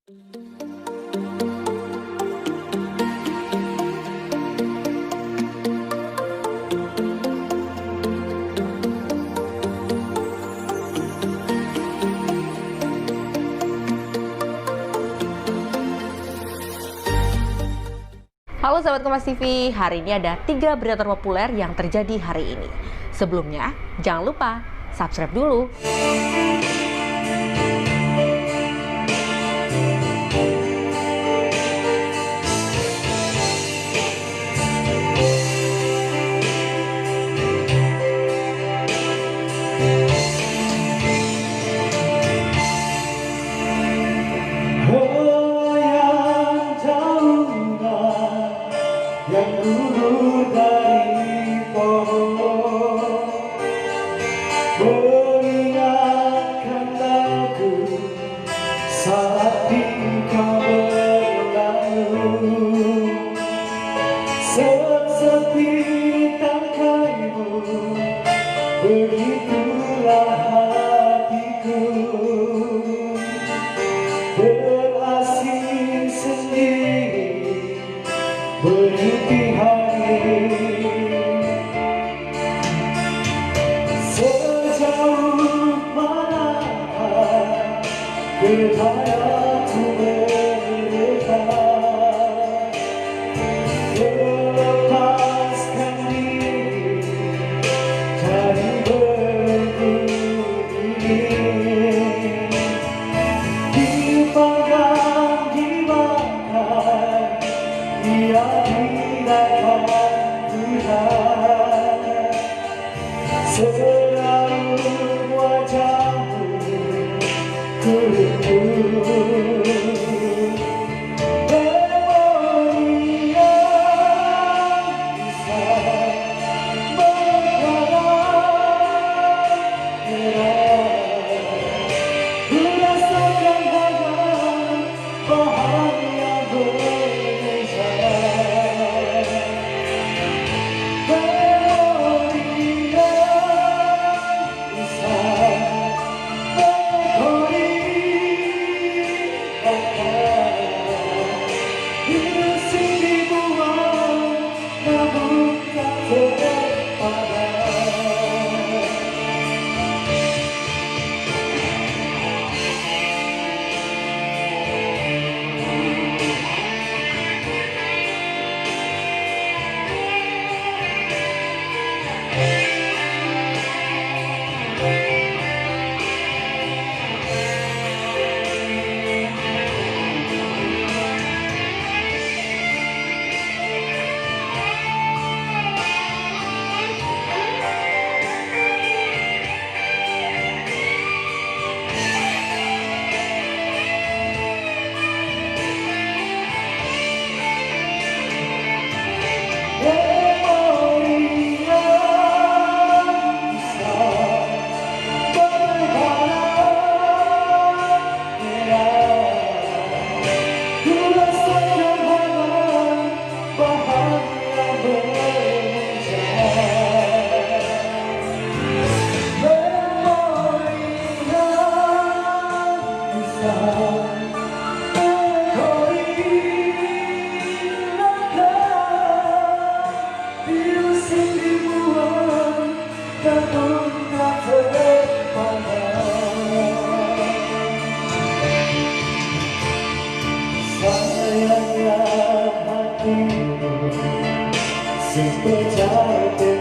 Halo sahabat Kompas TV, hari ini ada 3 berita terpopuler yang terjadi hari ini. Sebelumnya, jangan lupa subscribe dulu. Yang dulu dari pohon mengingatkan aku saat engkau berlalu, sesepi tangkaimu, begitulah hatiku berasing sendiri berhenti hari. Sejauh manakah berhayaku berdebat, lepaskan diri dari belenggu ini. Dipanggang, dibakar, ia tidak Tuhan, selalu wajahmu ku rindu. Memori yang bisa menghalang, ku rasakan hangat bahagia sayangnya hatiku seperti